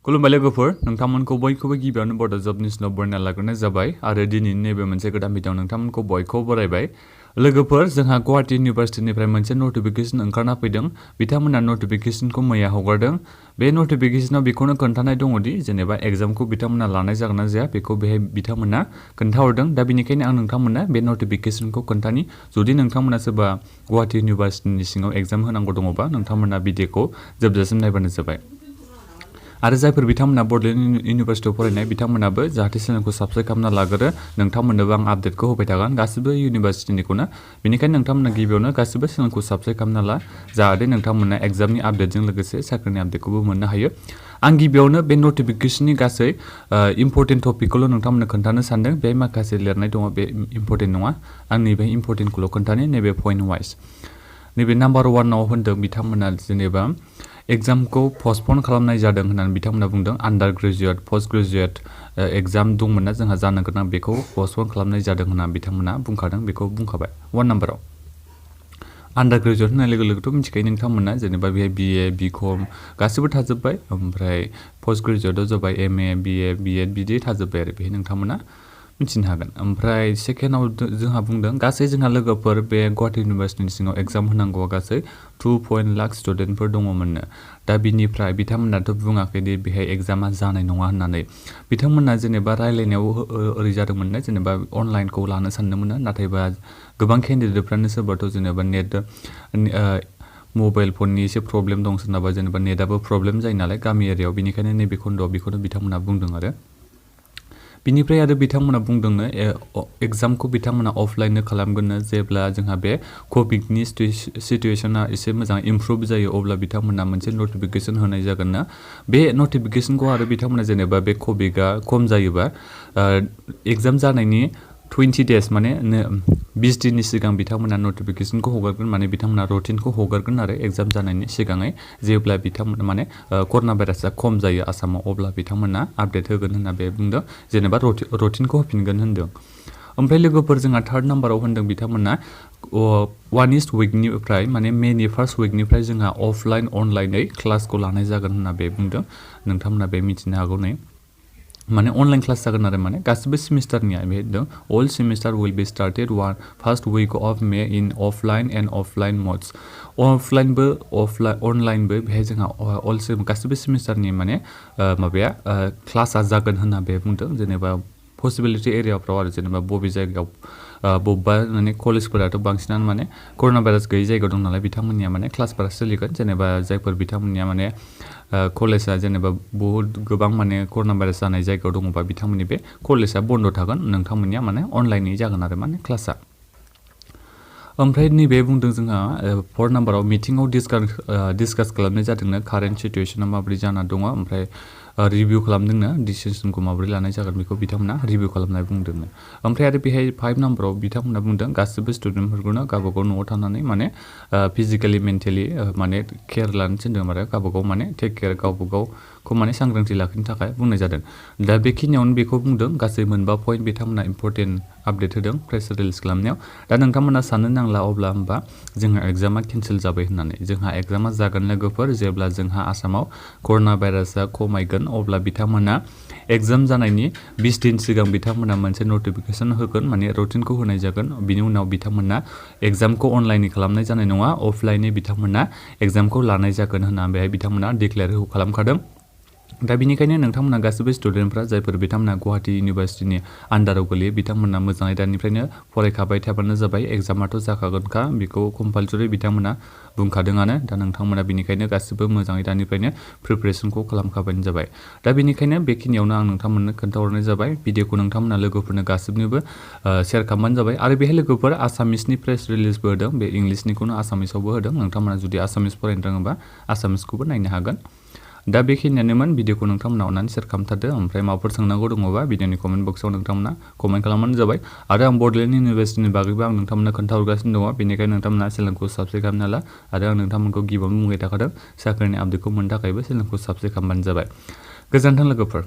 खुलुमबाय लोगोफोर नोंथांमोनखौ बयखौबो गिबियावनो बड' जब निउसनाव बरायना लाग्रोनाय जाबाय आरो दिनैनि नैबे मोनसे गोदान भिडिअ नोंथांमोनखौ बयखौबो बरायबाय लोगोफोर जोंहा गुवाहाटी इउनिभार्सिटिनिफ्राय मोनसे नटिफिकेशन ओंखारना फैदों बिथांमोना नटिफिकेशनखौ मैया हगारदों बे नटिफिकेशनाव बेखौनो खोन्थानाय दङदि जेनेबा एग्जामखौ बिथांमोना लानाय जागोन ना जाया बेखौ बेहाय बिथांमोना खोन्थाहरदों दा बेनिखायनो आं नोंथांमोननो बे नटिफिकेशनखौ खोन्थानि जुदि नोंथांमोना सोरबा गुवाहाटी इउनिभार्सिटिनि सिङाव एग्जाम होनांगौ दङबा नोंथांमोना भिडिअखौ जोबजासिम नायबानो जाबाय आरो जायफोर बिथांमोना बड'लेण्ड इउनिभार्सिटियाव फरायनाय बिथांमोनाबो जाहाथे चेनेलखौ साबस्क्राइब खालामना लाग्रो नोंथांमोननोबो आं आपडेटखौ होबाय थागोन गासिबो इउनिभार्सिटिनिखौनो बेनिखायनो नोंथांमोना गिबियावनो गासिबो चेनेलखौ साबस्क्राइब खालामना ला जाहाथे नोंथांमोना एग्जामनि आपडेटजों लोगोसे साख्रिनि आपडेटखौबो मोननो हायो आं गिबियावनो बे नटिफिकेशननि गासै इम्पर्टेन्ट टपिकखौल' नोंथांमोननो खोन्थानो सानदों बे माखासे लिरनाय दङ बे इम्पर्टेन्ट नङा आं नैबे इम्पर्टेन्टखौल' खोन्थानि नैबे पइन्ट वाइज नैबे नाम्बार 1आव होनदों बिथांमोना जेनेबा एग्जामखौ पस्टपन खालामनाय जादों होननानै बिथांमोना बुंदों आन्डार ग्रेजुएट पोस्ट ग्रेजुएट एग्जाम दंमोन ना जोंहा जानो गोनां बेखौ पस्टपन खालामनाय जादों होनना बिथांमोना बुंखादों बेखौ बुंखाबाय 1 नाम्बाराव आन्डार ग्रेजुएट होननाय लोगो लोगोथ' मिथिखायो नोंथांमोना जेनेबा बेहाय बिए बिकम गासिबो थाजोब्बाय ओमफ्राय पोस्ट ग्रेजुएटआव जाबाय एमए बिए बिएड बिदि थाजोब्बाय आरो बेहाय नोंथांमोना मिथिनो हागोन ओमफ्राय सेकेन्डआव जोंहा बुंदों गासै जोंहा लोगोफोर बे गुवाहाटी इउनिभार्सिटिनि सिङाव एग्जाम होनांगौआ गासै 2 लाख स्टुडेन्टफोर दङमोननो दा बिनिफ्राय बिथांमोनाथ' बुङाखैदि बेहाय एग्जामा जानाय नङा होननानै बिथांमोना जेनेबा रायलायनायाव ओरै जादोंमोन जेनेबा अनलाइनखौ लानो सानदोंमोन नाथायबा गोबां केन्डिडेटफ्रानो सोरबाथ' जेनेबा नेट मबाइल फननि एसे प्रब्लेम दं सोरनाबा जेनेबा नेटआबो प्रब्लेम जायो नालाय गामि एरियायाव बेनिखायनो नैबे खन्द'आव बेखौनो बिथांमोना बुंदों आरो बिनिफ्राय आरो बिथांमोना बुंदोंनो एग्जामखौ बिथांमोना अफलाइननो खालामगोननो जेब्ला जोंहा बे कभिडनि सिटुएशना एसे मोजां इमप्रुभ जायो अब्ला बिथांमोना मोनसे नटिफिकेशन होनाय जागोनना बे नटिफिकेशनखौ आरो बिथांमोना जेनेबा बे कभिडआ खम जायोबा एग्जाम जानायनि 20 डेज माने 20 दिननि सिगां बिथांमोना नटिफिकेशनखौ हगारगोन माने बिथांमोना रुटिनखौ हगारगोन आरो एग्जाम जानायनि सिगाङै जेब्ला बिथांमोना माने कर'ना भाइरासआ खम जायो आसामाव अब्ला बिथांमोना आपडेट होगोन होनना बे बुंदों जेनेबा रुटिनखौ होफिनगोन होनदों ओमफ्राय लोगोफोर जोंहा 3rd नाम्बाराव होनदों बिथांमोना 1 इस्ट उइकनिफ्राय माने मेनि 1st उइकनिफ्राय जोंहा अफलाइन अनलाइनै क्लासखौ लानाय जागोन होनना बे बुंदों नोंथांमोना बे मिथिनो हागौ नै माने अनलाइन क्लास जागोन आरो माने गासिबो सेमिस्टारनिया बे होनदों अल semester will be started 1st week of May in offline and offline modes अफलाइनबो अनलाइनबो बेहाय जोंहा गासिबो सेमिस्टारनि माने माबाया क्लासआ जागोन होनना बे बुंदों जेनेबा पसिबिलिटि एरियाफ्राव आरो जेनेबा बबे जायगायाव बबेबा माने कलेजफोराथ' बांसिनानो माने कर'ना भाइरास गैयै जायगायाव दं नालाय बिथांमोननिया माने क्लासफोरा सोलिगोन जेनेबा जायफोर बिथांमोननिया माने कलेजआ जेनेबा बहुत गोबां माने कर'ना भाइरास जानाय जायगायाव दङबा बिथांमोननि बे कलेजआ बन्द' थागोन नोंथांमोननिया माने अनलाइनै जागोन आरो माने क्लासआ ओमफ्राय नैबे बुंदों जोंहा 4 नाम्बाराव मिटिङाव डिसकास खालामनाय जादोंनो कारेन्ट सिटुएसना माबोरै जाना दङ ओमफ्राय रिभिउ खालामदोंनो डिसिसनखौ माबोरै लानाय जागोन बेखौ बिथांमोना रिभिउ खालामनाय बुंदोंनो ओमफ्राय आरो बेहाय 5 नाम्बाराव बिथांमोना बुंदों गासिबो स्टुडेन्टफोरखौनो गावबागाव न'आव थानानै माने फिजिकेलि मेन्टेलि माने केयार लानो थिनदों आरो गावबागाव माने टेक केयार गावबागावखौ माने सांग्रांथि लाखिनो थाखाय बुंनाय जादों दा बेखिनियावनो बेखौ बुंदों गासै मोनबा पइन्ट बिथांमोना इम्पर्टेन्ट आपडेट होदों प्रेस रिलिज खालामनायाव दा नोंथांमोना साननो नांला अब्ला होमबा जोंहा एग्जामा केन्सेल जाबाय होननानै जोंहा एग्जामा जागोन लोगोफोर जेब्ला जोंहा आसामाव कर'ना भाइरासआ खमायगोन अब्ला बिथांमोना एग्जाम जानायनि 20 दिन सिगां बिथांमोना मोनसे नटिफिकेशन होगोन माने रुटिनखौ होनाय जागोन बिनि उनाव बिथांमोना एग्जामखौ अनलाइनै खालामनाय जानाय नङा अफलाइनै बिथांमोना एग्जामखौ लानाय जागोन होनना बेहाय बिथांमोना डिक्लेयार खालामखादों दा बेनिखायनो नोंथांमोना गासिबो स्टुडेन्टफ्रा जायफोर बिथांमोना गुवाहाटी इउनिभार्सिटिनि आन्डाराव गोलैयो बिथांमोना मोजाङै दानिफ्रायनो फरायखाबाय थाबानो जाबाय एग्जामाथ' जाखागोनखा बेखौ कम्पालसरि बिथांमोना बुंखादोंआनो दा नोंथांमोना बेनिखायनो गासिबो मोजाङै दानिफ्रायनो प्रिपेरेसनखौ खालामखाबानो जाबाय दा बेनिखायनो बेखिनियावनो आं नोंथांमोननो खोन्थाहरनाय जाबाय भिडिअखौ नोंथांमोना लोगोफोरनो गासिबनोबो शेयार खालामबानो जाबाय आरो बेहाय लोगोफोर आसामिसनि प्रेस रिलिजबो होदों बे इंलिसनिखौनो आसामिसावबो होदों नोंथांमोना जुदि आसामिस फरायनो रोङोबा आसामिसखौबो नायनो हागोन दा बेखिनियानोमोन भिडिअखौ नोंथांमोना अननानै शेयार खालामथारदो ओमफ्राय माबाफोर सोंनांगौ दङबा भिडिअनि कमेन्ट बक्सआव नोंथांमोना कमेन्ट खालामबानो जाबाय आरो आं बड'लेण्ड इउनिभार्सिटिनि बागैबो आं नोंथांमोननो खोन्थाहरगासिनो दङ बेनिखायनो नोंथांमोना चेनेलखौ साबस्क्राइब खालामना ला आरो आं नोंथांमोनखौ गिबियावनो बुंबाय थाखादों साख्रिनि आपडेटखौ मोननो थाखायबो चेनेलखौ साबस्क्राइब खालामबानो जाबाय गोजोन्थों लोगोफोर